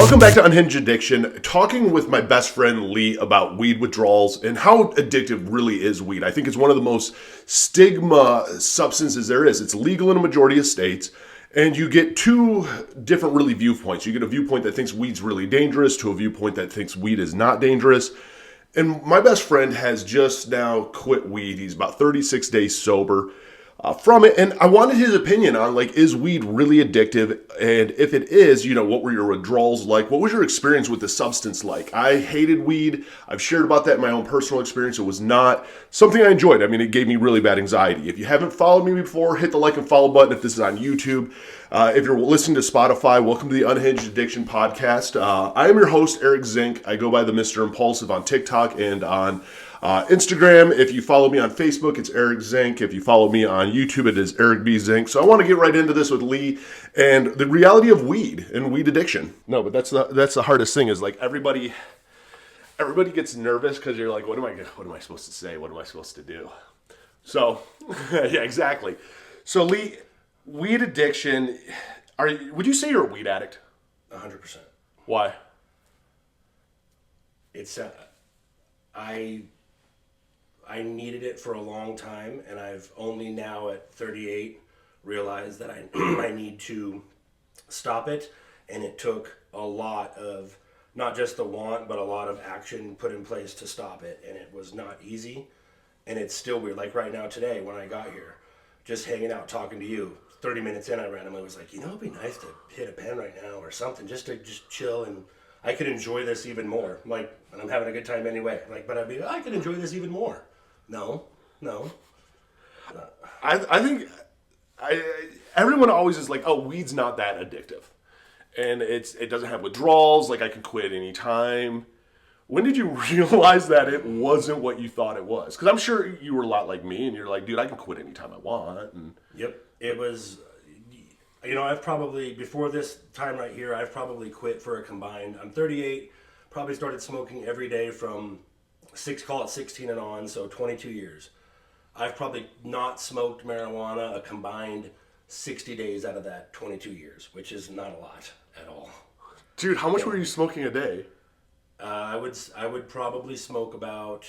Welcome back to Unhinged Addiction. Talking with my best friend Lee about weed withdrawals and how addictive really is weed. I think it's one of the most stigma substances there is. It's legal in a majority of states, and you get two different really viewpoints. You get a viewpoint that thinks weed's really dangerous to a viewpoint that thinks weed is not dangerous. And my best friend has just now quit weed. He's about 36 days sober from it, and I wanted his opinion on, like, is weed really addictive? And if it is, you know, what were your withdrawals like? What was your experience with the substance like? I hated weed. I've shared about that in my own personal experience. It was not something I enjoyed. I mean, it gave me really bad anxiety. If you haven't followed me before, hit the like and follow button if this is on YouTube. If you're listening to Spotify, welcome to the Unhinged Addiction Podcast. I am your host, Eric Zink. I go by the Mr. Impulsive on TikTok and on Instagram. If you follow me on Facebook, it's Eric Zink. If you follow me on YouTube, it is Eric B. Zink. So I want to get right into this with Lee and the reality of weed and weed addiction. No, but that's the hardest thing is, like, everybody gets nervous because you're like, what am I supposed to say? What am I supposed to do? So yeah, exactly. So Lee, weed addiction. Would you say you're a weed addict? 100%. Why? It's I needed it for a long time, and I've only now at 38 realized that I need to stop it, and it took a lot of, not just the want, but a lot of action put in place to stop it, and it was not easy, and it's still weird. Like right now today when I got here, just hanging out talking to you, 30 minutes in I randomly was like, you know, it'd be nice to hit a pen right now or something, just to chill, and I could enjoy this even more. Like, and I'm having a good time anyway. Like, but I could enjoy this even more. No. I think everyone always is like, oh, weed's not that addictive, and it doesn't have withdrawals. Like, I can quit anytime. When did you realize that it wasn't what you thought it was? Because I'm sure you were a lot like me, and you're like, dude, I can quit anytime I want. And yep, it was. You know, I've probably, before this time right here, I've probably quit for a combined, I'm 38, probably started smoking every day from 16 and on, so 22 years. I've probably not smoked marijuana a combined 60 days out of that 22 years, which is not a lot at all. Dude, how much were you smoking a day? I would probably smoke about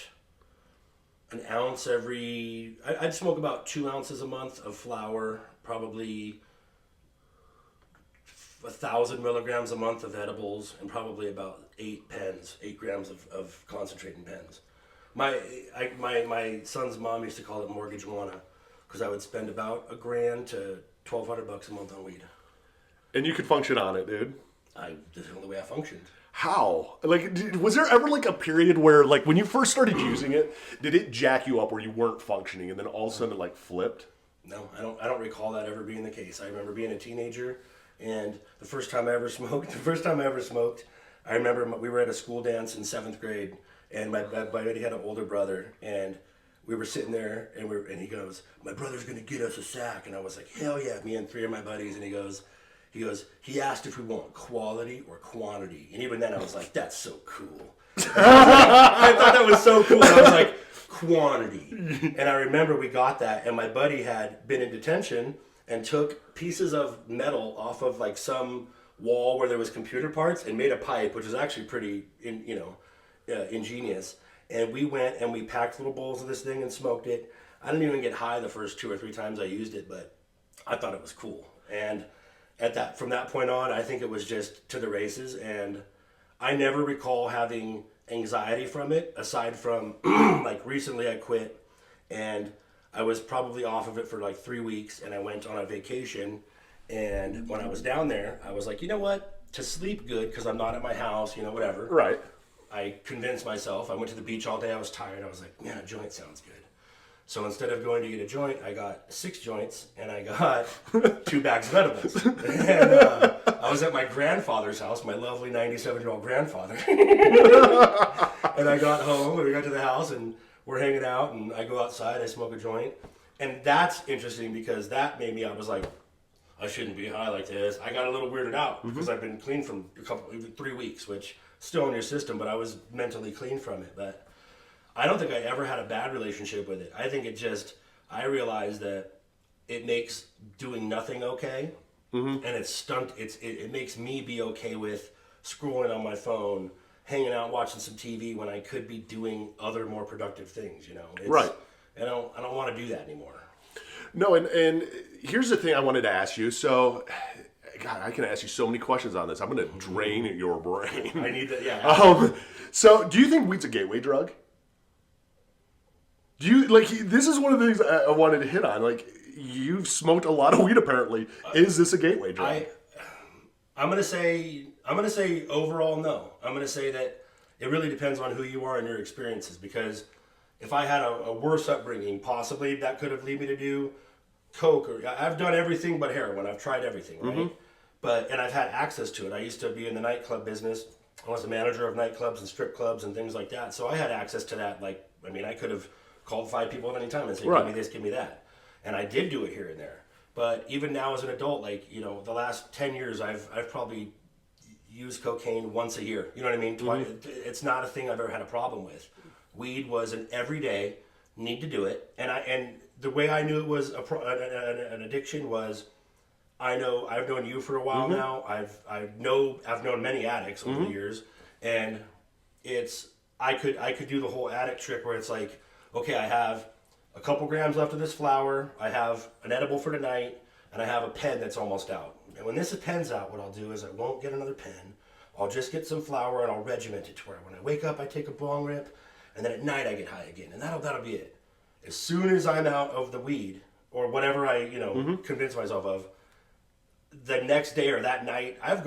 an ounce I'd smoke about 2 ounces a month of flower, probably 1,000 milligrams a month of edibles, and probably about 8 grams of concentrating pens. My son's mom used to call it mortgage wanna, because I would spend about $1,000 to $1,200 a month on weed. And you could function on it, dude. That's the only way I functioned. How? Like, was there ever like a period where, like, when you first started using it, did it jack you up where you weren't functioning, and then all of a sudden it like flipped? No, I don't recall that ever being the case. I remember being a teenager. And the first time I ever smoked, I remember we were at a school dance in 7th grade, and my buddy had an older brother, and we were sitting there, and he goes, my brother's gonna get us a sack, and I was like, hell yeah, me and 3 of my buddies, and he asked if we want quality or quantity, and even then I was like, that's so cool. I thought that was so cool, and I was like, quantity. And I remember we got that, and my buddy had been in detention and took pieces of metal off of like some wall where there was computer parts and made a pipe, which was actually pretty, ingenious. And we went and we packed little bowls of this thing and smoked it. I didn't even get high the first 2 or 3 times I used it, but I thought it was cool. And from that point on, I think it was just to the races. And I never recall having anxiety from it, aside from like recently I quit, and I was probably off of it for like 3 weeks, and I went on a vacation, and when I was down there, I was like, you know what, to sleep good, because I'm not at my house, whatever. Right. I convinced myself. I went to the beach all day. I was tired. I was like, man, a joint sounds good. So instead of going to get a joint, I got 6 joints, and I got 2 bags of edibles. And I was at my grandfather's house, my lovely 97-year-old grandfather. And I got home, and we got to the house, and we're hanging out, and I go outside, I smoke a joint. And that's interesting, because that made me, I was like, I shouldn't be high like this. I got a little weirded out, because I've been clean from 3 weeks, which still in your system, but I was mentally clean from it. But I don't think I ever had a bad relationship with it. I think I realized that it makes doing nothing okay, and it makes me be okay with scrolling on my phone, hanging out, watching some TV when I could be doing other more productive things, you know? Right. I don't want to do that anymore. No, and here's the thing I wanted to ask you. So, God, I can ask you so many questions on this. I'm going to drain your brain. I need that, yeah. So, do you think weed's a gateway drug? Do you, like, this is one of the things I wanted to hit on. Like, you've smoked a lot of weed, apparently. Is this a gateway drug? I'm gonna say overall no. I'm gonna say that it really depends on who you are and your experiences. Because if I had a worse upbringing, possibly that could have led me to do coke. Or I've done everything but heroin. I've tried everything, right? And I've had access to it. I used to be in the nightclub business. I was a manager of nightclubs and strip clubs and things like that. So I had access to that. Like, I mean, I could have called 5 people at any time and said, give me this, give me that. And I did do it here and there. But even now as an adult, like, you know, the last 10 years, I've probably used cocaine once a year. You know what I mean? It's not a thing I've ever had a problem with. Weed was an everyday need to do it. And the way I knew it was an addiction was, I've known you for a while now. I've known many addicts over the years. And I could do the whole addict trick where it's like, okay, I have a couple grams left of this flower, I have an edible for tonight, and I have a pen that's almost out. And when this pen's out, what I'll do is I won't get another pen. I'll just get some flower and I'll regiment it to where when I wake up, I take a bong rip, and then at night I get high again. And that'll be it. As soon as I'm out of the weed, or whatever I, convince myself of, the next day or that night, I've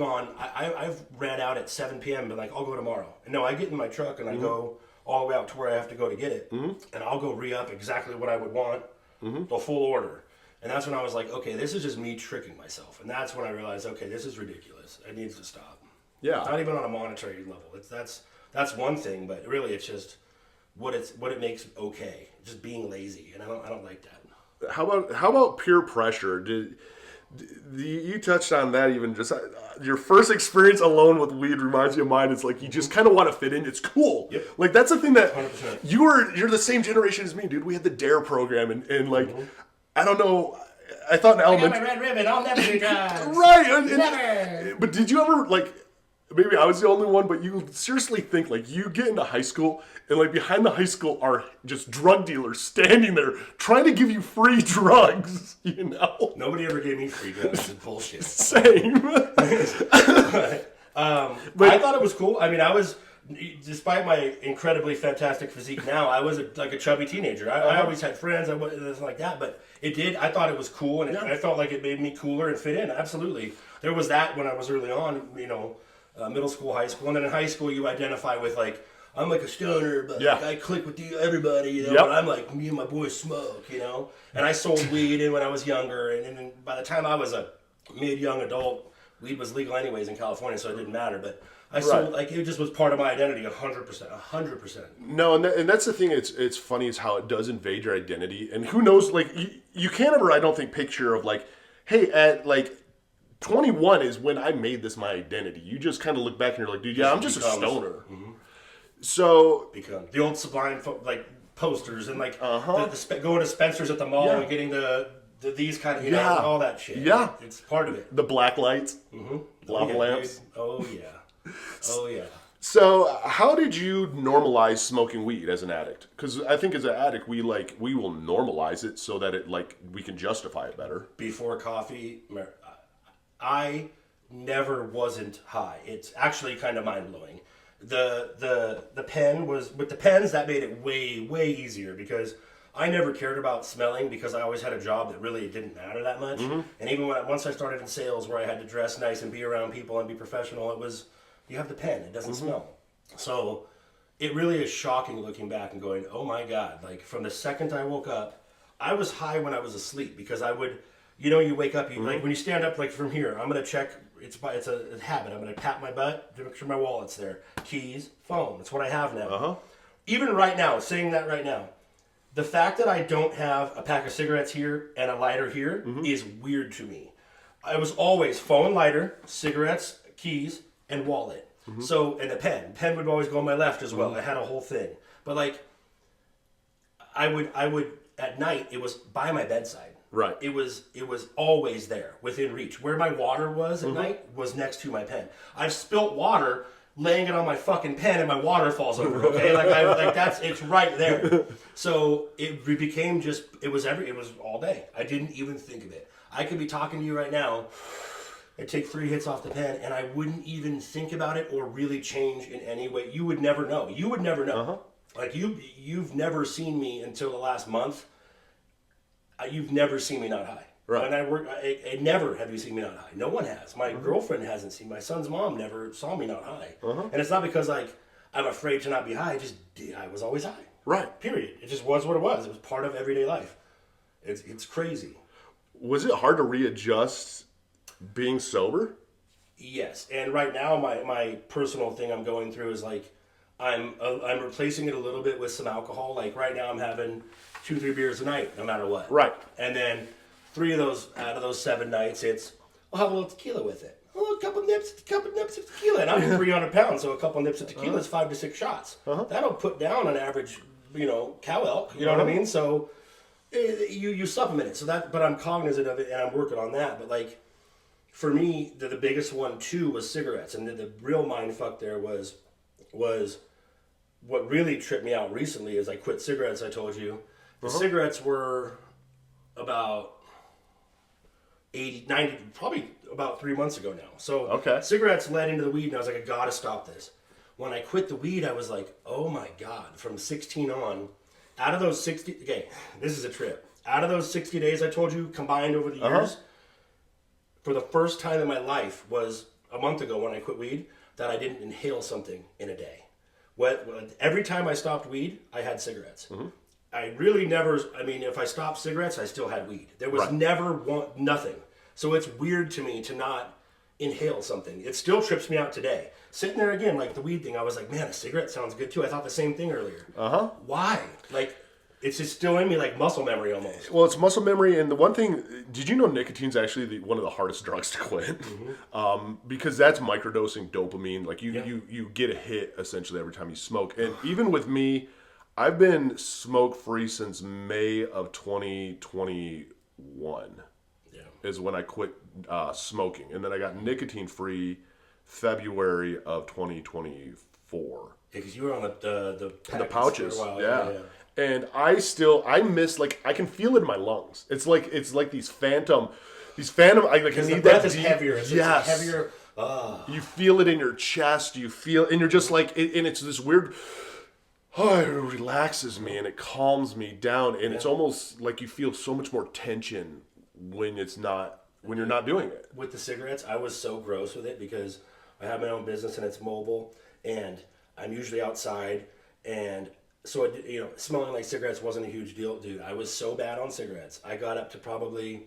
ran out at 7 p.m. and like, I'll go tomorrow. And no, I get in my truck and I go all the way out to where I have to go to get it. And I'll go re-up exactly what I would want, the full order. And that's when I was like, okay, this is just me tricking myself. And that's when I realized, okay, this is ridiculous. It needs to stop. Yeah. It's not even on a monetary level. That's one thing, but really it's just what it makes okay. Just being lazy, and I don't like that. How about peer pressure? You touched on that even just your first experience alone with weed reminds me of mine. It's like you just kind of want to fit in. It's cool. Yep. Like that's the thing that 100%. You're the same generation as me, dude. We had the DARE program and like I don't know. I thought in elementary. I got my red ribbon. I'll never do drugs. Right. Never. But did you ever like? Maybe I was the only one, but you seriously think like you get into high school and like behind the high school are just drug dealers standing there trying to give you free drugs, you know? Nobody ever gave me free drugs. It's bullshit. Same. But I thought it was cool. I mean, despite my incredibly fantastic physique now, I was like a chubby teenager. I always had friends. I wasn't like that, but I thought it was cool, and I felt like it made me cooler and fit in. Absolutely. There was that when I was early on, middle school, high school, and then in high school you identify with like, I'm like a stoner, but like, I click with everybody, but I'm like, me and my boys smoke, and I sold weed when I was younger, and then by the time I was a mid-young adult, weed was legal anyways in California, so it didn't matter, but I sold, like, it just was part of my identity, 100%. No, and that's the thing, it's funny is how it does invade your identity, and who knows, like, you can't ever, I don't think, picture of like, hey, at like, 21 is when I made this my identity. You just kind of look back and you're like, dude, I'm just a stoner. So the old Sublime like posters and like going to Spencer's at the mall and getting these kind of all that shit. Yeah, it's part of it. The black lights, lava lamps. Dude. Oh yeah. So how did you normalize smoking weed as an addict? Because I think as an addict we will normalize it so that we can justify it better. Before coffee, I never wasn't high. It's actually kind of mind blowing. The pen was with the pens that made it way easier because I never cared about smelling because I always had a job that really didn't matter that much. And even once I started in sales where I had to dress nice and be around people and be professional, it was you have the pen, it doesn't smell. So it really is shocking looking back and going, oh my God! Like from the second I woke up, I was high when I was asleep because I would. You wake up, like when you stand up, like from here, I'm gonna check. It's a habit. I'm gonna pat my butt to make sure my wallet's there. Keys, phone. That's what I have now. Even right now, saying that right now, the fact that I don't have a pack of cigarettes here and a lighter here is weird to me. I was always phone, lighter, cigarettes, keys, and wallet. So and the pen. Pen would always go on my left as well. I had a whole thing. But like, I would at night. It was by my bedside. Right. It was always there, within reach. Where my water was at night was next to my pen. I've spilt water, laying it on my fucking pen, and my water falls over. Okay, it's right there. So it became it was all day. I didn't even think of it. I could be talking to you right now. I'd take 3 hits off the pen, and I wouldn't even think about it or really change in any way. You would never know. You would never know. Like you've never seen me until the last month. You've never seen me not high. Right. And I never have you seen me not high. No one has. My girlfriend hasn't seen. My son's mom never saw me not high. And it's not because I'm afraid to not be high. I was always high. Right. Period. It just was what it was. It was part of everyday life. It's crazy. Was it hard to readjust being sober? Yes. And right now my personal thing I'm going through is I'm replacing it a little bit with some alcohol. Like right now I'm having 2-3 beers a night, no matter what. Right. And then 3 of those out of those 7 nights, I'll have a little tequila with it. A couple nips of tequila. And I'm 300 pounds, so a couple nips of tequila is 5 to 6 shots. That'll put down an average, cow elk. You know what I mean? So you supplement it. But I'm cognizant of it, and I'm working on that. But for me, the biggest one too was cigarettes, and the real mind fuck there was what really tripped me out recently is I quit cigarettes. I told you. The cigarettes were about 80, 90, probably about 3 months ago now. So cigarettes led into the weed, and I was like, I gotta stop this. When I quit the weed, I was like, oh my God, from 16 on, out of those 60, this is a trip. Out of those 60 days I told you, combined over the years, for the first time in my life was a month ago when I quit weed, that I didn't inhale something in a day. Every time I stopped weed, I had cigarettes. I really never, if I stopped cigarettes, I still had weed. There was never nothing. So it's weird to me to not inhale something. It still trips me out today. Sitting there again, like the weed thing, I was like, man, a cigarette sounds good too. I thought the same thing earlier. Why? It's just still in me like muscle memory almost. Well, it's muscle memory, and the one thing, did you know nicotine's actually one of the hardest drugs to quit? Because that's microdosing dopamine. Like you get a hit essentially every time you smoke. And even with me, I've been smoke-free since May of 2021 is when I quit smoking. And then I got nicotine-free February of 2024. Yeah, because you were on the pouches. For a while. Yeah. And I miss, I can feel it in my lungs. It's like these phantom, I need breath that is heavier. It's heavier. You feel it in your chest. And you're just and it's this weird, it relaxes me and it calms me down. And it's almost like you feel so much more tension when you're not doing it. With the cigarettes, I was so gross with it because I have my own business and it's mobile and I'm usually outside, and so smelling like cigarettes wasn't a huge deal, dude. I was so bad on cigarettes. I got up to probably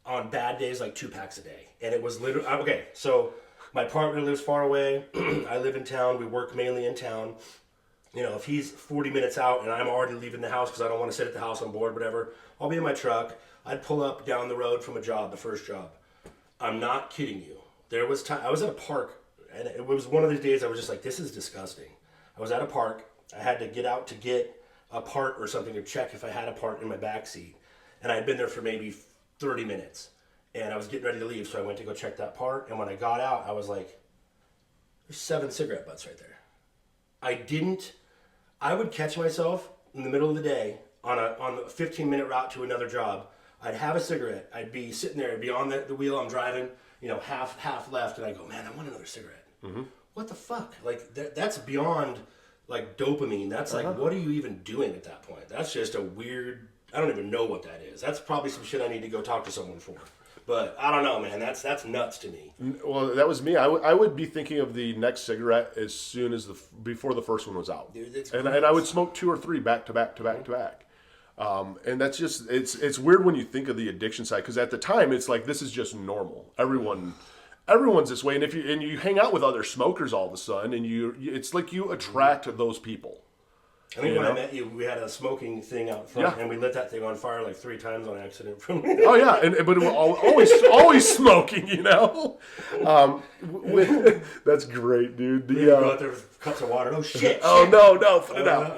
on bad days 2 packs a day, and it was literally So my partner lives far away. I live in town. We work mainly in town. If he's 40 minutes out and I'm already leaving the house because I don't want to sit at the house on board, whatever, I'll be in my truck. I'd pull up down the road from the first job. I'm not kidding you. There was time, I was at a park, and it was one of these days I was just like, this is disgusting. I was at a park. I had to get out to get a part or something to check if I had a part in my back seat. And I had been there for maybe 30 minutes. And I was getting ready to leave, so I went to go check that part. And when I got out, I was like, there's 7 cigarette butts right there. I would catch myself in the middle of the day on a 15-minute route to another job. I'd have a cigarette. I'd be sitting there. I'd be on the wheel. I'm driving, half left. And I go, man, I want another cigarette. What the fuck? That's beyond, dopamine. That's what are you even doing at that point? That's just a weird, I don't even know what that is. That's probably some shit I need to go talk to someone for. But I don't know, man. That's nuts to me. Well, that was me. I would be thinking of the next cigarette as soon as before the first one was out. Dude, and I would smoke 2 or 3 back to back to back to back. And that's just it's weird when you think of the addiction side, because at the time it's like this is just normal. Everyone's this way, and if you hang out with other smokers all of a sudden, and it's like you attract those people. I think when I met you, we had a smoking thing out front, and we lit that thing on fire 3 times on accident. Oh yeah, but it was always smoking, That's great, dude. We go out there with Cups of water. Oh shit! Oh no, put it out.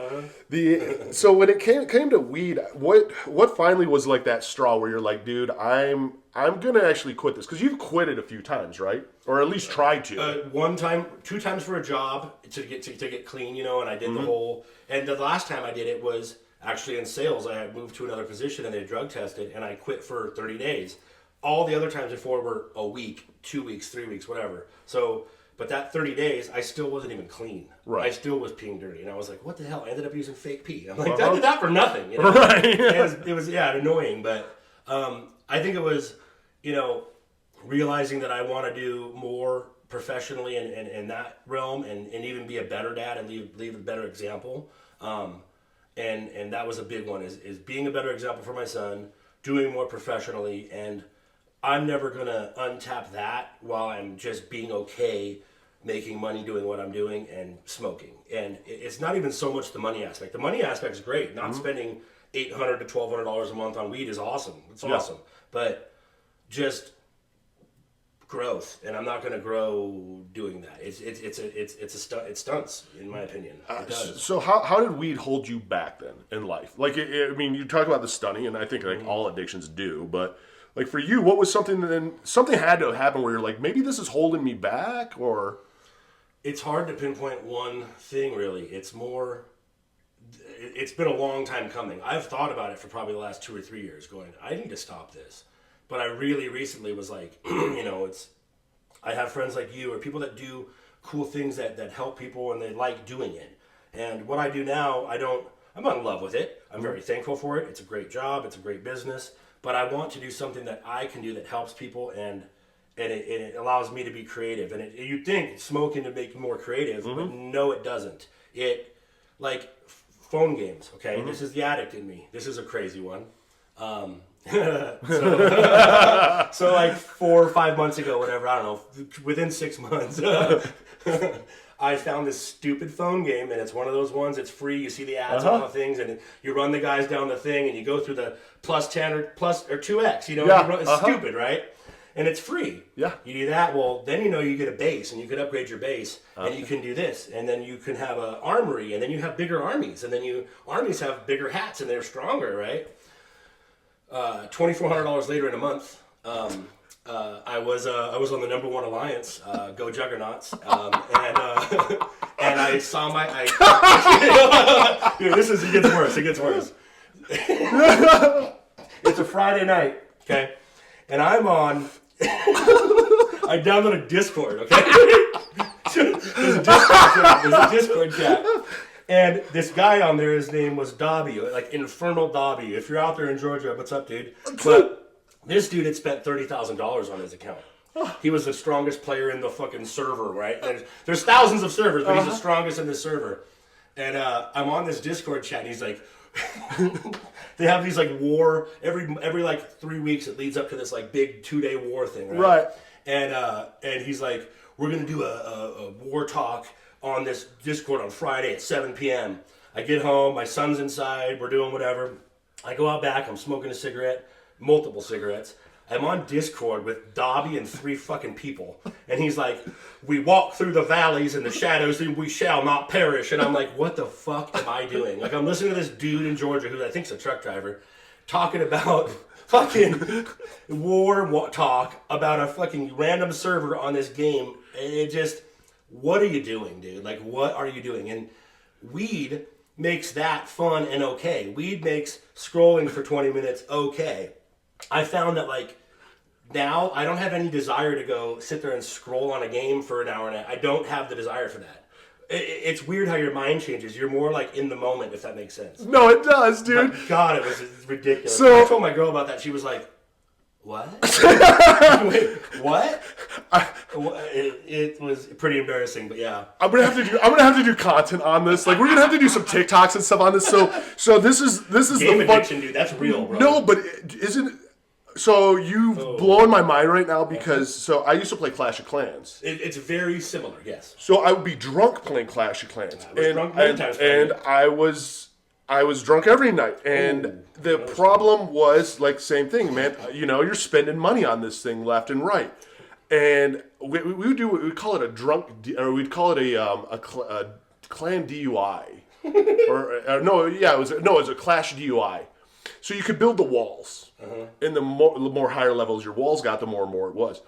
So when it came to weed, what finally was like that straw where you're like, dude, I'm gonna actually quit this, because you've quit it a few times, right? Or at least tried to. One time, 2 times for a job to get clean, and I did the whole. And the last time I did it was actually in sales. I had moved to another position and they drug tested, and I quit for 30 days. All the other times before were a week, 2 weeks, 3 weeks, whatever. So. But that 30 days, I still wasn't even clean. Right. I still was peeing dirty. And I was like, what the hell? I ended up using fake pee. I'm like, I did that for nothing. Right. It was annoying. But I think it was, realizing that I want to do more professionally in that realm and even be a better dad and leave a better example. And that was a big one, is being a better example for my son, doing more professionally, and I'm never going to untap that while I'm just being okay making money doing what I'm doing and smoking. And it's not even so much the money aspect. The money aspect is great. Not spending $800 to $1,200 a month on weed is awesome. It's awesome. But just growth, and I'm not going to grow doing that. It stunts, in my opinion. It does. So how did weed hold you back then in life? Like, I mean, you talk about the stunning, and I think like all addictions do, but like for you, what was something had to happen where you're like, maybe this is holding me back? Or it's hard to pinpoint one thing, really. It's been a long time coming. I've thought about it for probably the last 2 or 3 years, going, I need to stop this. But I really recently was like, I have friends like you or people that do cool things that help people and they like doing it. And what I do now, I'm in love with it. I'm very thankful for it. It's a great job. It's a great business. But I want to do something that I can do that helps people and it allows me to be creative. And you'd think smoking to make you more creative, but no, it doesn't. Like phone games, okay? This is the addict in me. This is a crazy one. So like 4 or 5 months ago, whatever, I don't know, within 6 months, I found this stupid phone game, and it's one of those ones, it's free, you see the ads on the things, and you run the guys down the thing, and you go through the plus 10 or 2x, it's stupid, right? And it's free. Yeah. You do that, well, then you get a base, and you can upgrade your base, and you can do this, and then you can have an armory, and then you have bigger armies, and then armies have bigger hats, and they're stronger, right? $2,400 later in a month, I was on the #1 alliance, Go Juggernauts, and I saw dude, it gets worse. It gets worse. It's a Friday night, okay, and I'm on. I downloaded Discord, okay. There's a Discord chat. And this guy on there, his name was Dobby, like Infernal Dobby. If you're out there in Georgia, what's up, dude? But this dude had spent $30,000 on his account. He was the strongest player in the fucking server, right? There's thousands of servers, but he's the strongest in this server. And I'm on this Discord chat, and he's like, they have these like war every like 3 weeks. It leads up to this like big 2-day war thing, right? And he's like, we're gonna do a war talk on this Discord on Friday at 7 p.m. I get home, my son's inside, we're doing whatever. I go out back, I'm smoking a cigarette, multiple cigarettes. I'm on Discord with Dobby and 3 fucking people. And he's like, we walk through the valleys and the shadows and we shall not perish. And I'm like, what the fuck am I doing? Like, I'm listening to this dude in Georgia who I think's a truck driver talking about fucking war talk about a fucking random server on this game. And it just, what are you doing, dude? Like, what are you doing? And weed makes that fun and okay. Weed makes scrolling for 20 minutes okay. I found that, like, now I don't have any desire to go sit there and scroll on a game for an hour and I don't have the desire for that. It's weird how your mind changes. You're more, like, in the moment, if that makes sense. No, it does, dude. But God, it was ridiculous. So, I told my girl about that. She was like, what? Wait, what? It was pretty embarrassing, but yeah. I'm gonna have to do content on this. Like, we're gonna have to do some TikToks and stuff on this. So this is game the addiction, dude. That's real, bro. No, but isn't. So you've blown my mind right now because I used to play Clash of Clans. It's very similar, yes. So I would be drunk playing Clash of Clans, and I was drunk every night, and the problem was like same thing, man. You're spending money on this thing left and right. And we would do, we'd call it a or we'd call it a clan DUI. or no, yeah, it was a clash DUI. So you could build the walls. And the more higher levels your walls got, the more and more it was.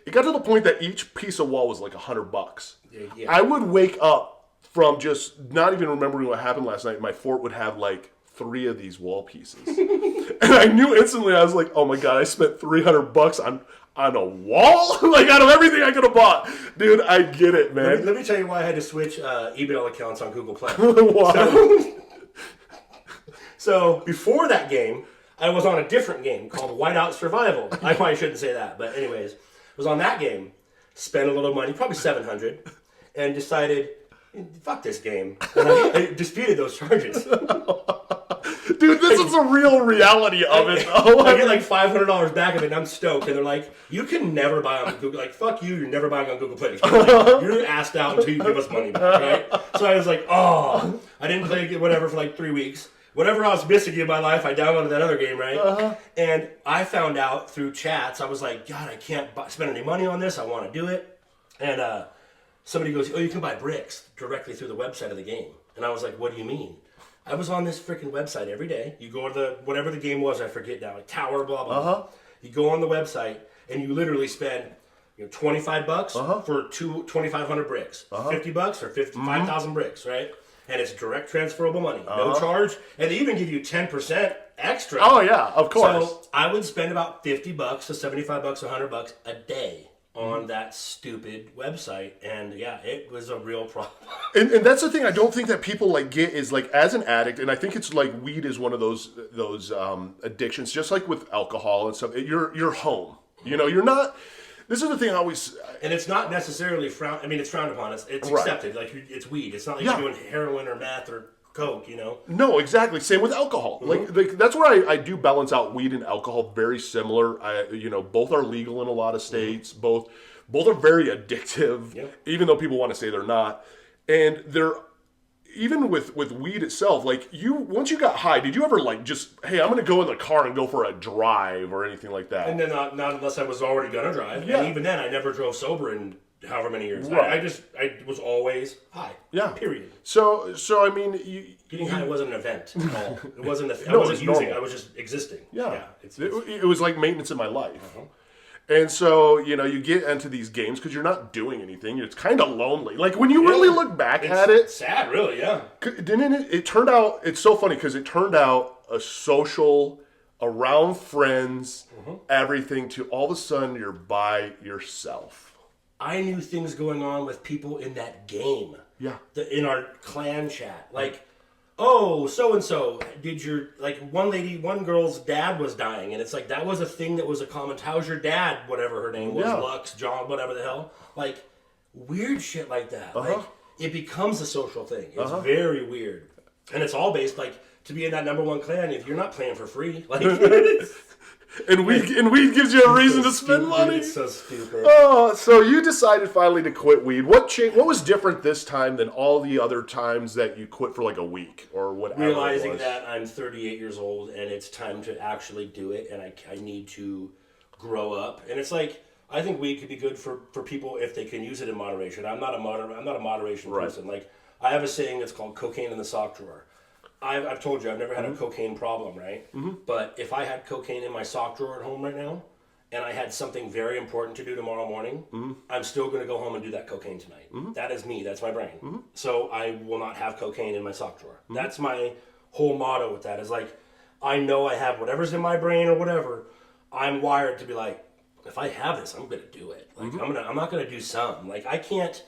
It got to the point that each piece of wall was like $100. Yeah. I would wake up from just not even remembering what happened last night. My fort would have like 3 of these wall pieces. And I knew instantly, I was like, oh my God, I spent $300 on a wall? Like, out of everything I could have bought. Dude, I get it, man. Let me tell you why I had to switch email accounts on Google Play. Why? So, before that game, I was on a different game called Whiteout Survival. I probably shouldn't say that, but anyways, I was on that game, spent a little money, probably $700, and decided, fuck this game. And I disputed those charges. Dude, this is the real reality of it, though. I get like $500 back of it, and I'm stoked. And they're like, you can never buy on Google. Like, fuck you, you're never buying on Google Play. Like, you're asked out until you give us money back, right? So I was like, oh, I didn't play whatever for like 3 weeks. Whatever I was missing in my life, I downloaded that other game, right? And I found out through chats, I was like, God, I can't spend any money on this. I want to do it. And somebody goes, oh, you can buy bricks directly through the website of the game. And I was like, what do you mean? I was on this freaking website every day. You go to whatever the game was, I forget now, like Tower, blah, blah, blah. You go on the website, and you literally spend $25 for 2,500 bricks. $50 for 5,000 bricks, right? And it's direct transferable money. No charge. And they even give you 10% extra. Oh, yeah, of course. So I would spend about $50 to $75, $100 a day on that stupid website, and yeah, it was a real problem. And that's the thing I don't think that people like get is like, as an addict, and I think it's like weed is one of those addictions, just like with alcohol and stuff. You're home. You know, you're not. This is the thing I always. And it's not necessarily frowned. I mean, it's frowned upon. It's accepted. Like, it's weed. It's not like you're doing heroin or meth or coke. You know. No, exactly. Same with alcohol. Like that's where I do balance out weed and alcohol very similar. Both are legal in a lot of states. Both are very addictive, even though people want to say they're not. And they're even with weed itself. Like once you got high, did you ever like just, hey, I'm going to go in the car and go for a drive or anything like that? And then not unless I was already going to drive. Yeah. And even then, I never drove sober in however many years. Right. I was always high. Yeah. Period. So I mean, getting high wasn't an event at all. It wasn't. I No, wasn't it's using. normal. I was just existing. Yeah. It's it was like maintenance in my life. And so, you get into these games because you're not doing anything. It's kind of lonely. Like, when you really look back at it. It's sad, really, yeah. Didn't it? It turned out, it's so funny because it turned out a social, around friends, everything, to all of a sudden you're by yourself. I knew things going on with people in that game. Yeah. In our clan chat. Like, oh, so-and-so, one girl's dad was dying, and it's like, that was a thing that was a common, how's your dad, whatever her name was, Lux, John, whatever the hell, like, weird shit like that. Like, it becomes a social thing. It's very weird. And it's all based, like, to be in that number one clan, if you're not playing for free, like, And weed gives you a reason to spend money. It's so stupid. Oh, so you decided finally to quit weed. What was different this time than all the other times that you quit for like a week or whatever? Realizing that I'm 38 years old and it's time to actually do it, and I need to grow up. And it's like, I think weed could be good for people if they can use it in moderation. I'm not a moderation person. Like, I have a saying that's called cocaine in the sock drawer. I've told you, I've never had a cocaine problem, right? But if I had cocaine in my sock drawer at home right now, and I had something very important to do tomorrow morning, I'm still going to go home and do that cocaine tonight. That is me. That's my brain. So I will not have cocaine in my sock drawer. That's my whole motto with that. Is like, I know I have whatever's in my brain or whatever. I'm wired to be like, if I have this, I'm going to do it. Like, I'm not going to do some. Like, I can't.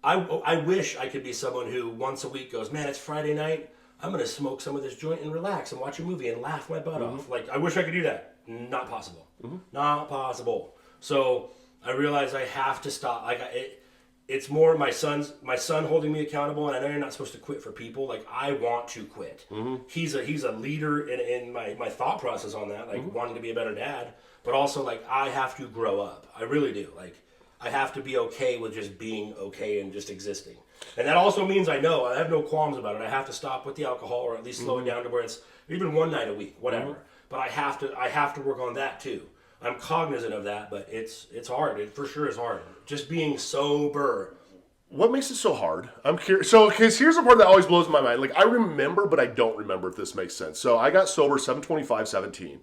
I wish I could be someone who once a week goes, man, it's Friday night. I'm going to smoke some of this joint and relax and watch a movie and laugh my butt off. Like, I wish I could do that. Not possible. Not possible. So I realized I have to stop. Like, it's more my son holding me accountable, and I know you're not supposed to quit for people. Like, I want to quit. He's a leader in my thought process on that, like wanting to be a better dad, but also like I have to grow up. I really do. Like, I have to be okay with just being okay and just existing. And that also means I have no qualms about it. I have to stop with the alcohol, or at least slow it down to where it's even one night a week, whatever. But I have to work on that too. I'm cognizant of that, but it's hard. It for sure is hard. Just being sober. What makes it so hard? I'm curious. So, because here's the part that always blows my mind. Like, I remember, but I don't remember if this makes sense. So, I got sober 7/25/17.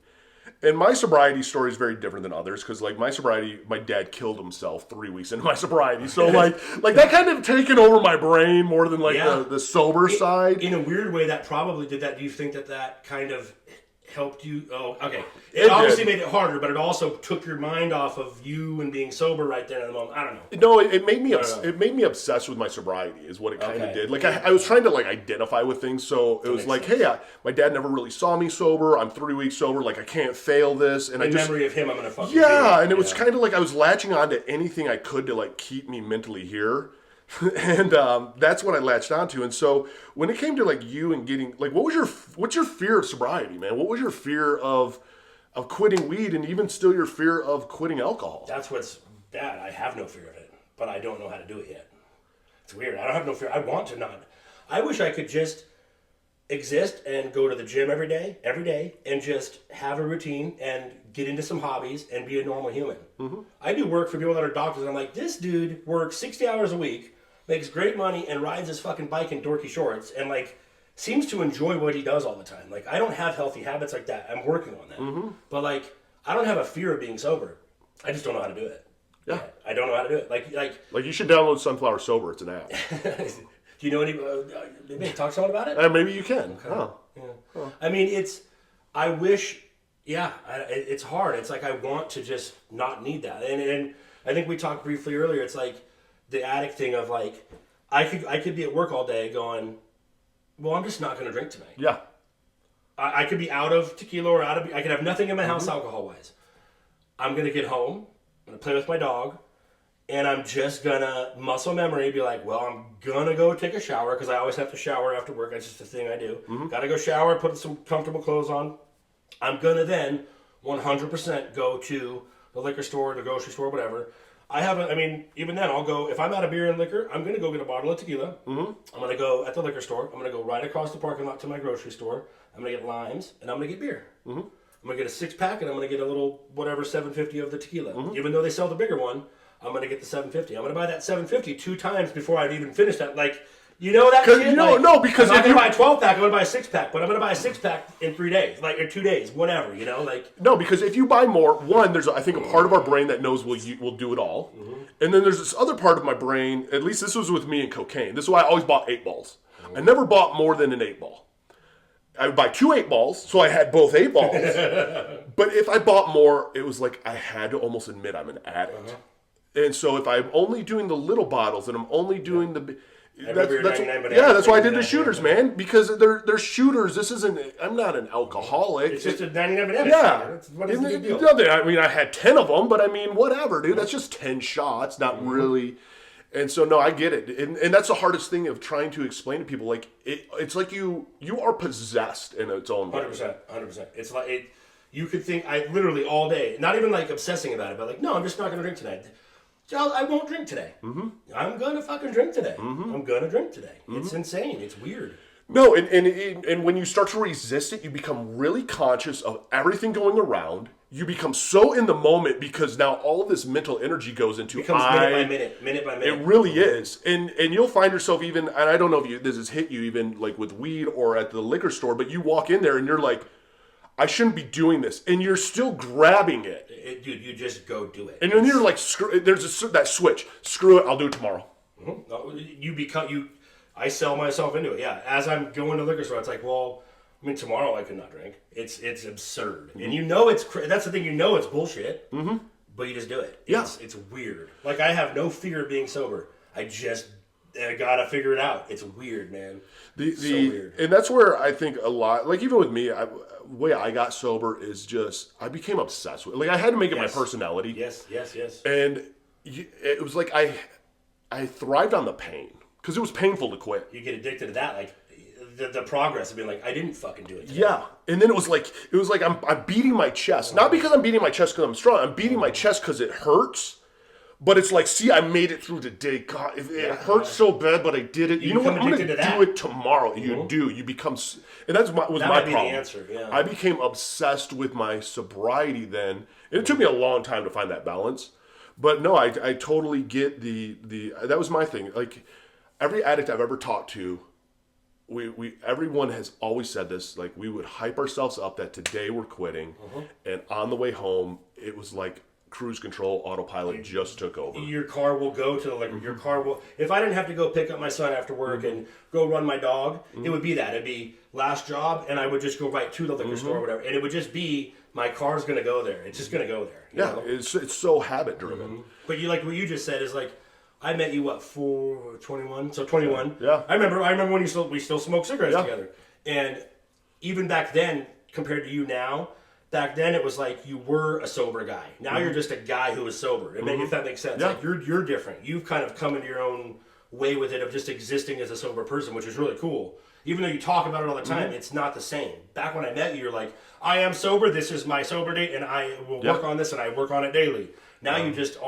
And my sobriety story is very different than others because, like, my sobriety, my dad killed himself 3 weeks into my sobriety. So, like that kind of taken over my brain more than, like, the sober side. In a weird way, that probably did that. Do you think that kind of helped you? Oh, okay. It obviously made it harder, but it also took your mind off of you and being sober right there in the moment. I don't know. No, it made me it made me obsessed with my sobriety is what it kind of did. Like I was trying to like identify with things, so it was like, hey, my dad never really saw me sober. I'm 3 weeks sober. Like I can't fail this. And in memory of him, I'm gonna fucking and it was kind of like I was latching on to anything I could to like keep me mentally here. And that's what I latched onto. And so when it came to like you and getting like, what's your fear of sobriety, man? What was your fear of quitting weed, and even still your fear of quitting alcohol? That's what's bad. I have no fear of it, but I don't know how to do it yet. It's weird. I don't have no fear. I want to not. I wish I could just exist and go to the gym every day, and just have a routine and get into some hobbies and be a normal human. Mm-hmm. I do work for people that are doctors, and I'm like, this dude works 60 hours a week, makes great money, and rides his fucking bike in dorky shorts, and like seems to enjoy what he does all the time. Like I don't have healthy habits like that. I'm working on that. Mm-hmm. But like I don't have a fear of being sober. I just don't know how to do it. Yeah. I don't know how to do it. Like you should download Sunflower Sober. It's an app. Do you know any? Maybe talk to someone about it. Maybe you can. Okay. Huh. Yeah. Huh. I mean, I wish. Yeah, it's hard. It's like I want to just not need that. And I think we talked briefly earlier. It's like the addict thing of like I could be at work all day going, well, I'm just not going to drink tonight. Yeah. I could be out of tequila or I could have nothing in my house alcohol wise. I'm going to get home. I'm going to play with my dog. And I'm just going to muscle memory be like, well, I'm going to go take a shower because I always have to shower after work. That's just a thing I do. Mm-hmm. Got to go shower, put some comfortable clothes on. I'm going to then 100% go to the liquor store, the grocery store, whatever. Even then, I'll go, if I'm out of beer and liquor, I'm going to go get a bottle of tequila. Mm-hmm. I'm going to go at the liquor store. I'm going to go right across the parking lot to my grocery store. I'm going to get limes, and I'm going to get beer. Mm-hmm. I'm going to get a 6-pack, and I'm going to get a little, whatever, 750 of the tequila. Mm-hmm. Even though they sell the bigger one, I'm going to get the 750. I'm going to buy that 750 2 times before I'd even finish that. Like, you know that shit? Because I'm not going to buy a 12-pack, I'm going to buy a 6-pack, but I'm going to buy a 6-pack in 3 days, like, or 2 days, whatever, you know? Like, no, because if you buy more, one, there's, I think, a part of our brain that knows we'll do it all. Mm-hmm. And then there's this other part of my brain, at least this was with me and cocaine. This is why I always bought 8 balls. Mm-hmm. I never bought more than an 8 ball. I would buy 2 8 balls, so I had both 8 balls. But if I bought more, it was like I had to almost admit I'm an addict. Uh-huh. And so if I'm only doing the little bottles and I'm only doing the... That's why I did the shooters, man. Because they're shooters. This isn't... I'm not an alcoholic. It's just a 99 banana. Yeah. What is the big deal? I mean, I had 10 of them, but I mean, whatever, dude. That's just 10 shots, not really... And so, no, I get it. And that's the hardest thing of trying to explain to people. Like, it's like you are possessed in its own way. 100%. It's like... You could think... I literally all day, not even like obsessing about it, but like, no, I'm just not going to drink tonight. I won't drink today. Mm-hmm. I'm going to fucking drink today. Mm-hmm. I'm going to drink today. Mm-hmm. It's insane. It's weird. No, and when you start to resist it, you become really conscious of everything going around. You become so in the moment because now all of this mental energy goes into becomes minute by minute. It really is. And you'll find yourself even, and I don't know if this has hit you even like with weed or at the liquor store, but you walk in there and you're like, I shouldn't be doing this. And you're still grabbing it. Dude, you just go do it. And then you're like, there's that switch. Screw it, I'll do it tomorrow. Mm-hmm. I sell myself into it, yeah. As I'm going to the liquor store, it's like, well, I mean, tomorrow I could not drink. It's absurd. Mm-hmm. And you know that's the thing, you know it's bullshit, mm-hmm. but you just do it. It's weird. Like, I have no fear of being sober. I just gotta figure it out. It's weird, man. So weird. And that's where I think a lot, like even with me, the way I got sober is just, I became obsessed with it. Like I had to make it my personality. Yes. And it was like I thrived on the pain because it was painful to quit. You get addicted to that, like the progress of being like, I didn't fucking do it today. Yeah. And then it was like I'm beating my chest. Not because I'm beating my chest because I'm strong. I'm beating my chest because it hurts. But it's like, see, I made it through the day. God, it hurts so bad, but I did it. You know what? I'm going to do it tomorrow. You do. You become, and was my problem. The answer. Yeah. I became obsessed with my sobriety then, and it took me a long time to find that balance. But no, I totally get the that was my thing. Like every addict I've ever talked to, everyone has always said this. Like we would hype ourselves up that today we're quitting, and on the way home it was like cruise control, autopilot just took over. Your car will go to your car will. If I didn't have to go pick up my son after work and go run my dog, it would be that. It'd be last job, and I would just go right to the liquor store or whatever, and it would just be my car's gonna go there. It's just gonna go there. You know? It's so habit driven. But you like what you just said is like. I met you 21? So 21. Yeah. I remember when we still smoked cigarettes together. And even back then, compared to you now, back then it was like you were a sober guy. Now you're just a guy who is sober. If that makes sense. Yeah. Like you're different. You've kind of come into your own way with it of just existing as a sober person, which is really cool. Even though you talk about it all the time, it's not the same. Back when I met you, you're like, I am sober, this is my sober date, and I will work on this, and I work on it daily. Now you just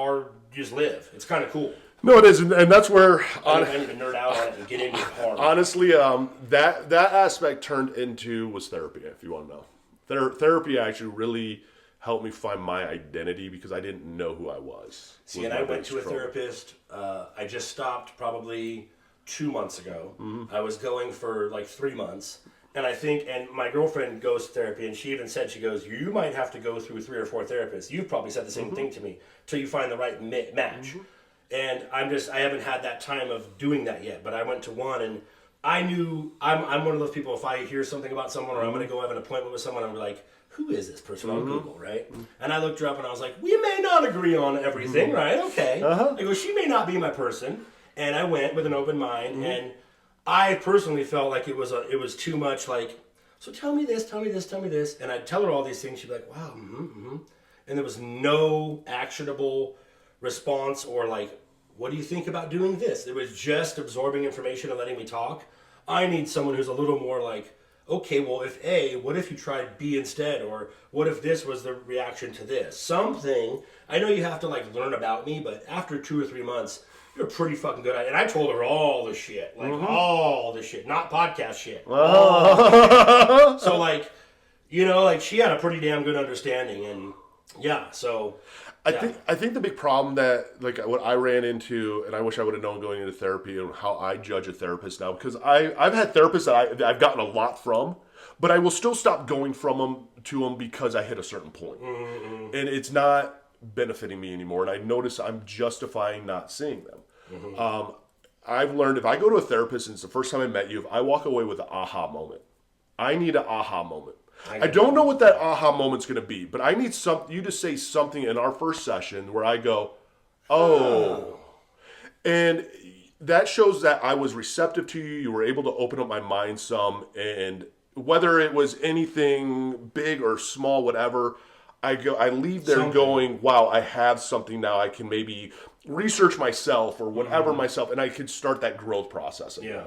live. It's kind of cool. No, it is, and that's where I need to nerd out on it and get into it hard. Honestly, that aspect turned into was therapy. If you want to know, therapy actually really helped me find my identity because I didn't know who I was. See, and I went to a therapist. I just stopped probably 2 months ago. I was going for like 3 months. And and my girlfriend goes to therapy, and she even said, she goes, you might have to go through 3 or 4 therapists. You've probably said the same thing to me, till you find the right match. And I haven't had that time of doing that yet, but I went to one, and I knew, I'm one of those people, if I hear something about someone, or I'm going to go have an appointment with someone, I'm like, who is this person on Google, right? And I looked her up, and I was like, we may not agree on everything, right? Okay. I go, she may not be my person. And I went with an open mind, and I personally felt like it was too much like, so tell me this, and I'd tell her all these things, she'd be like, wow, and there was no actionable response or like, what do you think about doing this? It was just absorbing information and letting me talk. I need someone who's a little more like, okay, well, if A, what if you tried B instead? Or what if this was the reaction to this? Something. I know you have to like learn about me, but after 2 or 3 months, you're pretty fucking good at it. And I told her all the shit. Like all the shit. Not podcast shit. So like, like she had a pretty damn good understanding, and so I think the big problem that like what I ran into, and I wish I would have known going into therapy and how I judge a therapist now, because I've had therapists that I've gotten a lot from, but I will still stop going from them to them because I hit a certain point, and it's not benefiting me anymore, and I notice I'm justifying not seeing them. I've learned if I go to a therapist and it's the first time I met you, if I walk away with an aha moment, I need an aha moment. I don't know what that aha moment's going to be, but I need you to say something in our first session where I go, oh. And that shows that I was receptive to you. You were able to open up my mind some. And whether it was anything big or small, whatever, I leave there going, wow, I have something now. I can maybe research myself or whatever myself, and I can start that growth process again. Yeah.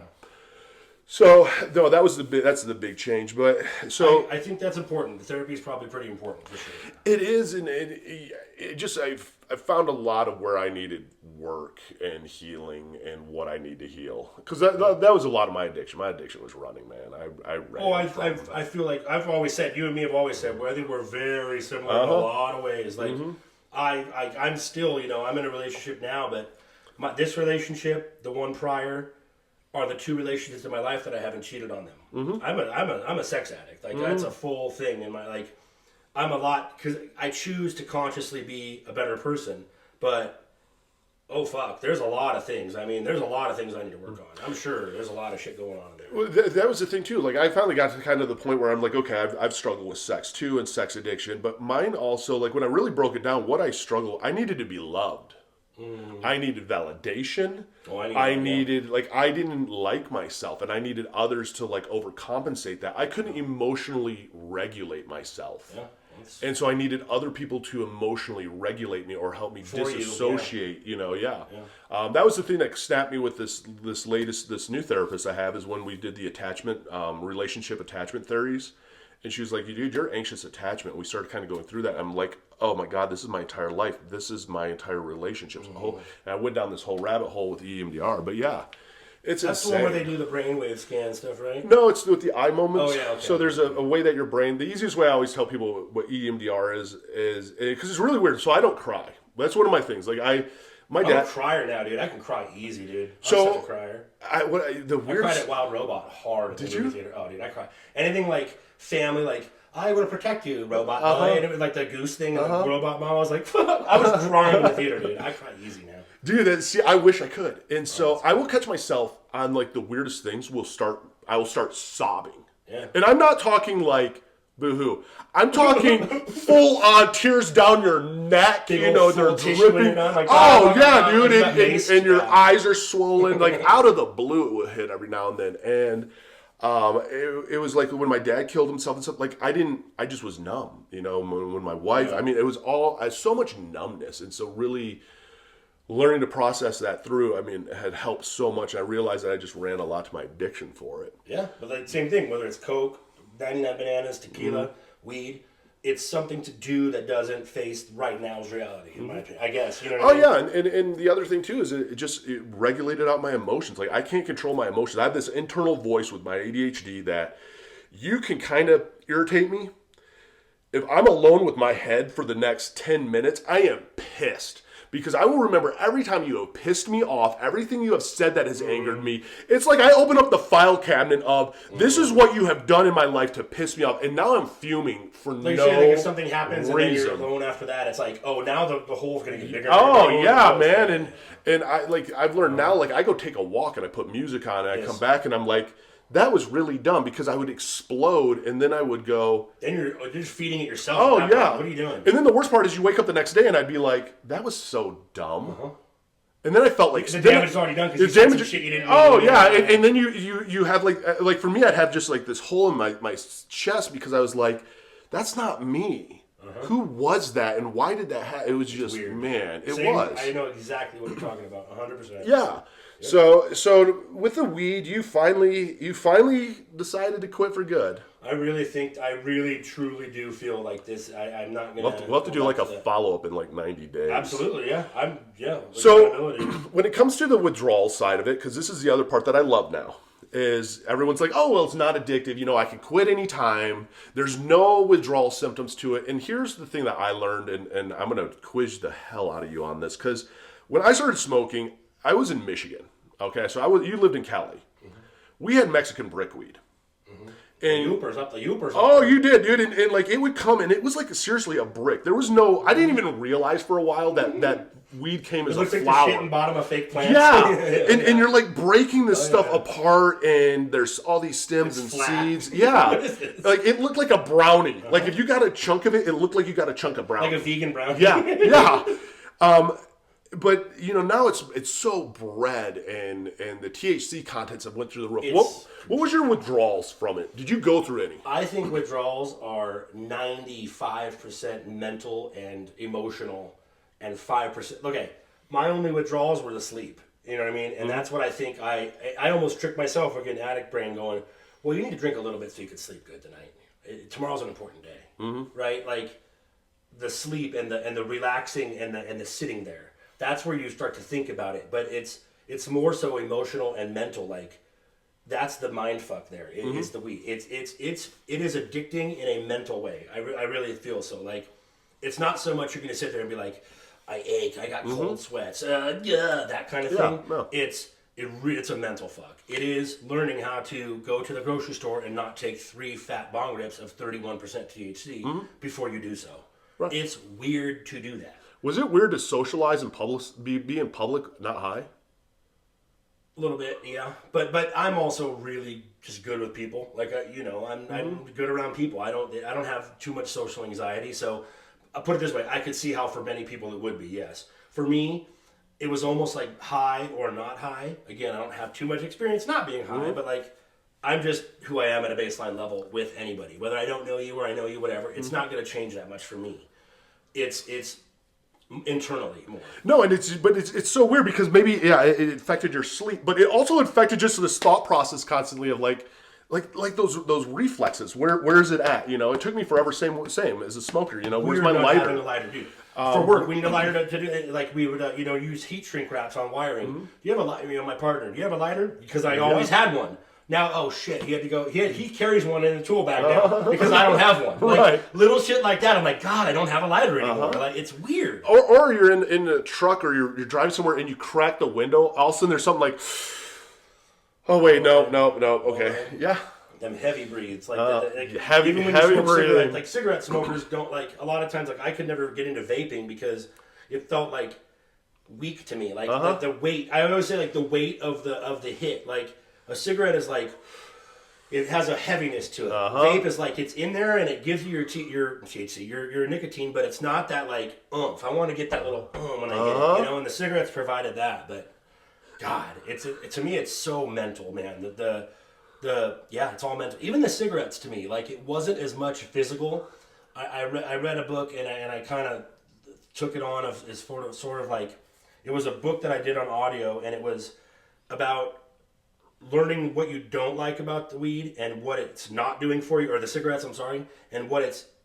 So no, that's the big change. But so I think that's important. The therapy is probably pretty important for sure. It is, and it just I've found a lot of where I needed work and healing and what I need to heal, because that was a lot of my addiction. My addiction was running, man. I ran. I feel like I've always said, you and me have always said, well, I think we're very similar in a lot of ways. Like I'm still, I'm in a relationship now, but this relationship, the one prior, are the 2 relationships in my life that I haven't cheated on them. I'm a sex addict. Like that's a full thing in my like. I'm a lot because I choose to consciously be a better person, but oh fuck, there's a lot of things. I mean, there's a lot of things I need to work on. I'm sure there's a lot of shit going on there. Well, that was the thing too. Like I finally got to kind of the point where I'm like, okay, I've struggled with sex too and sex addiction, but mine also, like when I really broke it down, what I needed to be loved. I needed validation. I needed I didn't like myself, and I needed others to like overcompensate that. I couldn't emotionally regulate myself. Yeah. And so I needed other people to emotionally regulate me or help me disassociate, That was the thing that snapped me with this new therapist I have, is when we did the attachment, relationship attachment theories. And she was like, dude, you're anxious attachment. We started kind of going through that. I'm like, oh my God, this is my entire life. This is my entire relationships. And I went down this whole rabbit hole with EMDR. But yeah, it's That's insane. the one where they do the brainwave scan stuff, right? No, it's with the eye moments. Oh, yeah, okay. So there's a way that your brain, the easiest way I always tell people what EMDR is because it's really weird. So I don't cry. That's one of my things. Like my I'm dad. a crier now, dude. I can cry easy, dude. I'm So such a crier. The I weird. cried at Wild Robot hard. Did in the movie you? Theater. Oh, dude, I cry. Anything like family, like I want to protect you, robot. And it was like the goose thing, and the robot mom. I was like, I was crying in the theater, dude. I cry easy now. Dude, see, I wish I could. And so I will catch myself on like the weirdest things. I will start sobbing. Yeah. And I'm not talking like boo-hoo. I'm talking full on tears down your neck. Big You know, old they're full tissue in dripping. it, like, Oh, oh, yeah, God, dude. like that mace. And your Yeah. eyes are swollen. Like out of the blue, it would hit every now and then. And it was like when my dad killed himself and stuff. Like I just was numb. You know, when my wife. Yeah. I mean, it was all so much numbness, and so really learning to process that through, I mean, had helped so much. I realized that I just ran a lot to my addiction for it. Yeah, but like, same thing. Whether it's Coke, 99 bananas, tequila, weed, it's something to do that doesn't face right now's reality. In my opinion, I guess. You know what I mean? Yeah, and the other thing too is it regulated out my emotions. Like I can't control my emotions. I have this internal voice with my ADHD that you can kind of irritate me. If I'm alone with my head for the next 10 minutes, I am pissed. Because I will remember every time you have pissed me off, everything you have said that has angered me. It's like I open up the file cabinet of, this is what you have done in my life to piss me off. And now I'm fuming for Like no you're saying, like if something happens reason. and then you're alone after that, it's like, oh, now the hole's going to get bigger. Oh, bigger, yeah, bigger. man. And I've learned now, like I go take a walk and I put music on and I come back and I'm like, that was really dumb because I would explode and then I would go. Then you're just feeding it yourself. Oh, at that yeah. point. What are you doing? And then the worst part is you wake up the next day and I'd be like, that was so dumb. And then I felt like The damage is already done because you said some shit you didn't Oh, mean. yeah. And then you have like for me, I'd have just like this hole in my chest because I was like, that's not me. Who was that and why did that happen? It was just, weird. man, it Same, was. I know exactly what you're talking about, 100%. Yeah. So with the weed, you finally decided to quit for good. I really truly do feel like this. I'm not gonna. We'll have to do go like back a to that. follow-up in like 90 days. Absolutely, yeah. So accountability. when it comes to the withdrawal side of it, because this is the other part that I love now, is everyone's like, oh, well, it's not addictive. You know, I can quit anytime. There's no withdrawal symptoms to it. And here's the thing that I learned, and I'm going to quiz the hell out of you on this, because when I started smoking, I was in Michigan. Okay, so you lived in Cali. We had Mexican brickweed. And Yoopers up the Yoopers. oh, you did, dude, and like it would come, and it was like seriously a brick. There was no, I didn't even realize for a while that weed came as It a looks like flower. the shit in bottom of fake plants. Yeah, and you're like breaking this stuff yeah. apart, and there's all these stems and flat. seeds. Yeah, What is this? like it looked like a brownie. Like if you got a chunk of it, it looked like you got a chunk of brownie. Like a vegan brownie. Yeah. But you know now it's so bred, and the THC contents have went through the roof. What was your withdrawals from it? Did you go through any? I think withdrawals are 95% mental and emotional, and 5%. Okay, my only withdrawals were the sleep. You know what I mean? And that's what I think. I almost tricked myself with an addict brain, going, well, you need to drink a little bit so you can sleep good tonight. Tomorrow's an important day, right? Like the sleep and the relaxing and the sitting there. That's where you start to think about it. But it's more so emotional and mental. Like that's the mind fuck there. It is the weed. It is addicting in a mental way. I really feel so. Like it's not so much you're gonna sit there and be like, I ache, I got cold sweats, that kind of thing. No. It's a mental fuck. It is learning how to go to the grocery store and not take 3 fat bong rips of 31% THC before you do so. Right. It's weird to do that. Was it weird to socialize in public, be in public, not high? A little bit, yeah. But I'm also really just good with people. Like I'm good around people. I don't have too much social anxiety. So I'll put it this way: I could see how for many people it would be. Yes, for me, it was almost like high or not high. Again, I don't have too much experience not being high, but like I'm just who I am at a baseline level with anybody, whether I don't know you or I know you, whatever. It's not going to change that much for me. It's internally more. No, and it's so weird because maybe it affected your sleep, but it also affected just this thought process constantly of like like those reflexes. Where is it at? You know, it took me forever. Same as a smoker. You know, where's my We're not lighter? having a lighter, dude. For work, we need a lighter to do it. Like we would, use heat shrink wraps on wiring. Do you have a lighter? You know, my partner. Do you have a lighter? Because I always had one. Now, oh shit, he had to go. He carries one in the tool bag now because I don't have one. Like, Right. little shit like that. I'm like, God, I don't have a lighter anymore. Like, it's weird. Or you're in a truck or you're driving somewhere and you crack the window. All of a sudden there's something like, oh wait, no, okay, yeah. Them heavy breathes, like, heavy even when you smoke breathing. cigarette, like cigarette smokers don't like. A lot of times, like I could never get into vaping because it felt like weak to me. Like the weight. I always say like the weight of the hit. Like a cigarette is like it has a heaviness to it. Vape is like it's in there and it gives you your THC, your nicotine, but it's not that like oomph. I want to get that little when I hit it, and the cigarettes provided that. But God, to me it's so mental, man. It's all mental. Even the cigarettes to me, like it wasn't as much physical. I read a book and I kind of took it on as sort of like it was a book that I did on audio and it was about learning what you don't like about the weed and what it's not doing for you, or the cigarettes, I'm sorry, and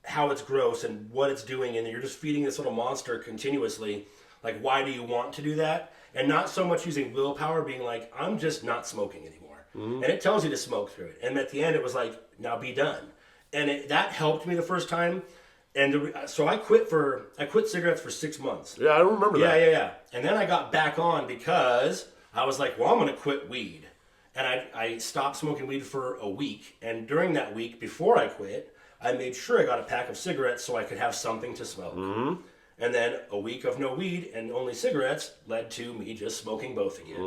how it's gross and what it's doing, and you're just feeding this little monster continuously. Like, why do you want to do that? And not so much using willpower, being like, I'm just not smoking anymore. And it tells you to smoke through it. And at the end, it was like, now be done. And that helped me the first time. And so I quit cigarettes for 6 months. Yeah, I remember that. Yeah. And then I got back on because I was like, well, I'm going to quit weed. And I stopped smoking weed for a week. And during that week, before I quit, I made sure I got a pack of cigarettes so I could have something to smoke. And then a week of no weed and only cigarettes led to me just smoking both again.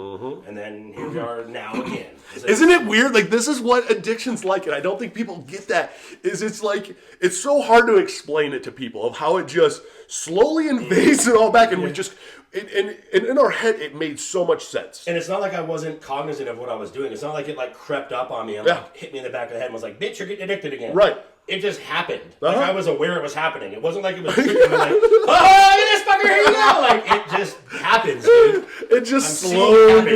And then here we are now again. Isn't it weird? Like, this is what addiction's like, and I don't think people get that. It's like, it's so hard to explain it to people of how it just slowly invades it all back, and we just, and in our head, it made so much sense. And it's not like I wasn't cognizant of what I was doing. It's not like it like crept up on me and like hit me in the back of the head and was like, bitch, you're getting addicted again. Right. It just happened. Like I was aware it was happening. It wasn't like it was tricking me like, oh, look at this fucker, here you go. Like, it just happens, dude. It just slowly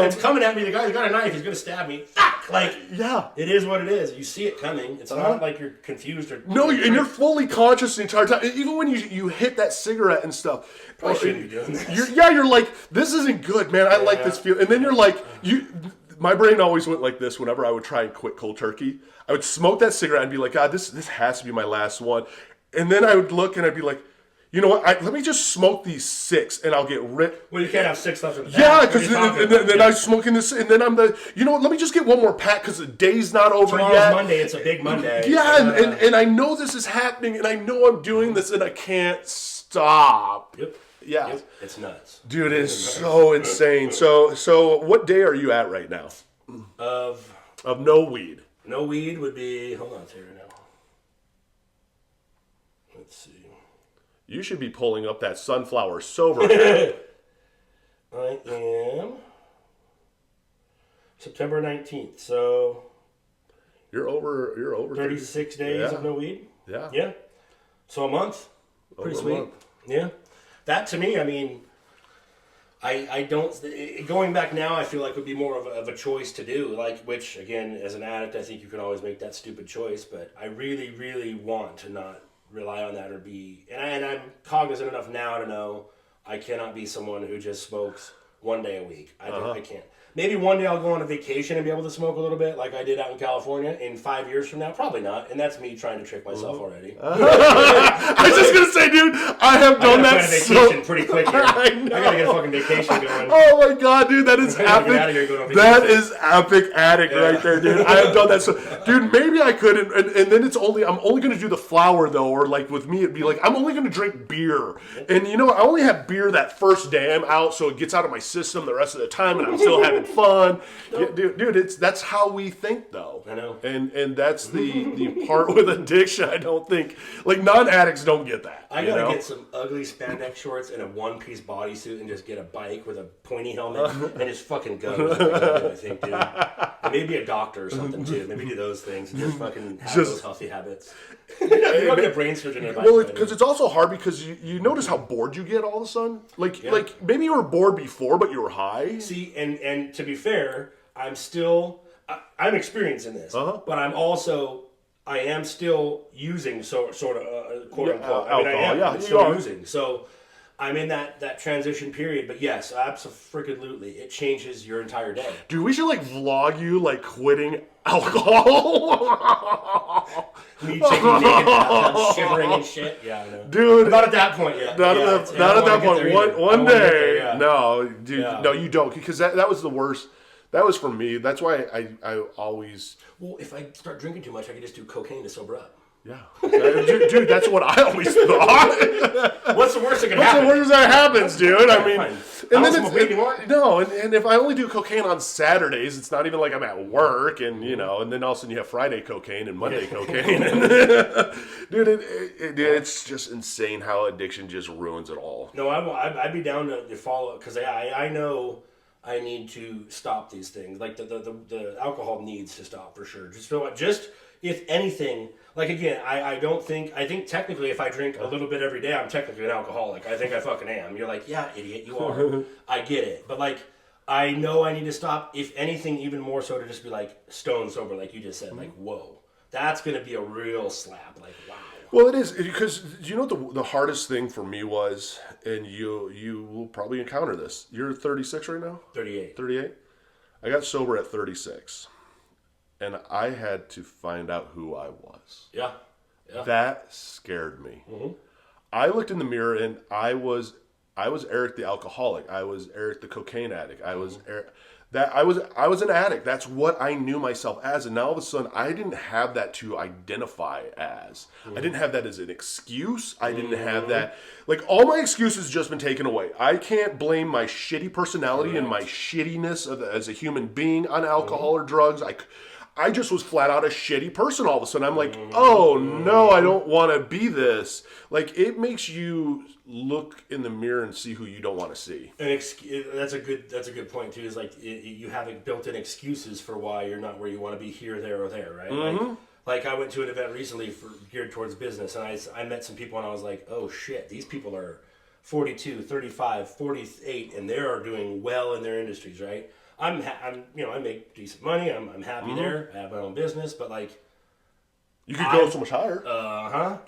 it's coming at me. The guy's got a knife. He's going to stab me. Fuck! Like, yeah. It is what it is. You see it coming. It's not like you're confused or... No, and you're fully conscious the entire time. Even when you hit that cigarette and stuff. Probably shouldn't be doing this. You're like, this isn't good, man. I like this feel. And then you're like, my brain always went like this whenever I would try and quit cold turkey. I would smoke that cigarette and be like, God, this has to be my last one. And then I would look and I'd be like, you know what? Let me just smoke these 6 and I'll get rid. Well, you can't have 6 left in the pack. Yeah, because then I'm smoking this, and then I'm you know what? Let me just get one more pack because the day's not over Tomorrow's yet. Monday. It's a big Monday. Yeah, and I know this is happening, and I know I'm doing this, and I can't stop. Yep. Yeah. Yep. It's nuts. Dude, it's so insane. So what day are you at right now? Of no weed. No weed would be... Hold on, Terry, now. Let's see. You should be pulling up that sunflower sober. I am September 19th, so... You're over 36 days of no weed? Yeah. Yeah. So a month. Pretty Over a sweet. month. Yeah. That to me, I mean... I don't, going back now, I feel like would be more of a choice to do, like, which, again, as an addict, I think you can always make that stupid choice, but I really, really want to not rely on that or be, and I'm cognizant enough now to know I cannot be someone who just smokes one day a week. I can't. Maybe one day I'll go on a vacation and be able to smoke a little bit like I did out in California. In 5 years from now, probably not. And that's me trying to trick myself already. I was just going to say, dude, I have done that vacation pretty quick here. I got to get a fucking vacation going. Oh my God, dude, that is epic. That is epic addict right there, dude. I have done that. So, dude, maybe I could, and then I'm only going to do the flower though, or like with me, it'd be like, I'm only going to drink beer. And you know, I only have beer that first day I'm out, so it gets out of my system the rest of the time, and I'm still having fun. Yeah, dude, that's how we think though. I know. And that's the part with addiction. I don't think, like, non-addicts don't get that. I gotta get some ugly spandex shorts and a one-piece bodysuit and just get a bike with a pointy helmet and just fucking go. I think, dude. And maybe a doctor or something too. Maybe do those things and just fucking have those healthy habits. Maybe I'll get a brain surgeon and well, because it's also hard because you notice how bored you get all of a sudden. Like maybe you were bored before, but you were high. See, and to be fair, I'm still I'm experiencing this, but I am still using sort of quote unquote. I mean, I'm still using. So I'm in that transition period. But yes, absolutely, it changes your entire day. Dude, we should like vlog you like quitting alcohol. Me taking naked bathtubs, shivering and shit. Yeah, I know. Dude, I'm not at that point yet. Not at that point. One day, no, dude, no, you don't, because that was the worst. That was for me. That's why I always. Well, if I start drinking too much, I can just do cocaine to sober up. Yeah, dude, that's what I always thought. What's the worst that can happen? What's the worst that happens, dude? I mean, and then and if I only do cocaine on Saturdays, it's not even like I'm at work, and and then all of a sudden you have Friday cocaine and Monday cocaine, and dude, it's just insane how addiction just ruins it all. No, I'd be down to follow it, because I know I need to stop these things. Like the alcohol needs to stop for sure. Just if anything. Like, again, I think technically if I drink a little bit every day, I'm technically an alcoholic. I think I fucking am. You're like, yeah, idiot, you are. I get it. But, like, I know I need to stop. If anything, even more so to just be, like, stone sober, like you just said. Like, whoa. That's going to be a real slap. Like, wow. Well, it is, because you know what the hardest thing for me was, and you will probably encounter this. You're 36 right now? 38. 38? I got sober at 36. And I had to find out who I was. Yeah. That scared me. Mm-hmm. I looked in the mirror and I was Eric the alcoholic. I was Eric the cocaine addict. I was I was an addict. That's what I knew myself as. And now all of a sudden I didn't have that to identify as. I didn't have that as an excuse. I didn't have that. Like, all my excuses just been taken away. I can't blame my shitty personality and my shittiness as a human being on alcohol or drugs. I just was flat out a shitty person all of a sudden. I'm like, oh no, I don't want to be this. Like, it makes you look in the mirror and see who you don't want to see. And that's a good point too. Is like you have built-in excuses for why you're not where you want to be, here, there, or there, right? Mm-hmm. Like I went to an event recently geared towards business, and I met some people, and I was like, oh shit, these people are 42, 35, 48, and they are doing well in their industries, right? I make decent money. I'm happy there. I have my own business, but like, you could go so much higher.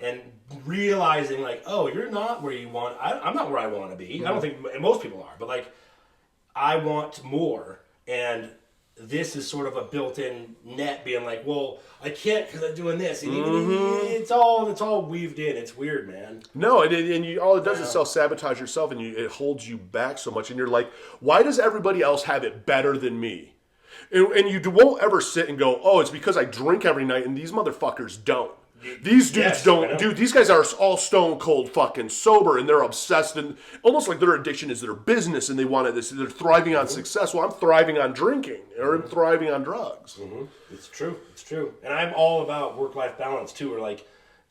And realizing like, oh, you're not where you want. I'm not where I want to be. Mm-hmm. I don't think most people are, but like, I want more, and this is sort of a built-in net, being like, well, I can't because I'm doing this. And it's all weaved in. It's weird, man. No, all it does is self-sabotage yourself, and it holds you back so much. And you're like, why does everybody else have it better than me? And you won't ever sit and go, oh, it's because I drink every night, and these motherfuckers don't. These dudes don't. Dude, these guys are all stone cold fucking sober, and they're obsessed, and almost like their addiction is their business, and they want this. They're thriving on success. Well, I'm thriving on drinking, or I'm thriving on drugs. Mm-hmm. It's true. And I'm all about work-life balance too. Or like,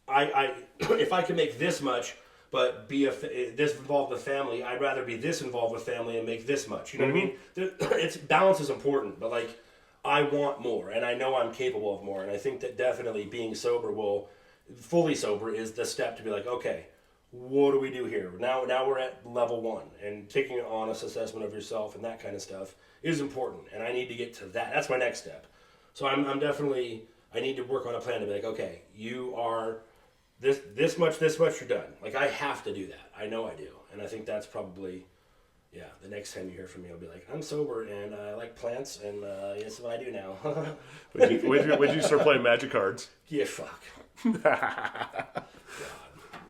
I if I can make this much, but be this involved with family, I'd rather be this involved with family and make this much. You know what I mean? Balance is important, but like, I want more, and I know I'm capable of more, and I think that definitely being fully sober is the step to be like, okay, what do we do here? Now we're at level 1, and taking an honest assessment of yourself and that kind of stuff is important, and I need to get to that. That's my next step. So I'm definitely, I need to work on a plan to be like, okay, you are this much, you're done. Like, I have to do that. I know I do, and I think that's probably... Yeah, the next time you hear from me, I'll be like, I'm sober and I like plants, and that's what I do now. When did you start playing Magic cards? Yeah, fuck. God.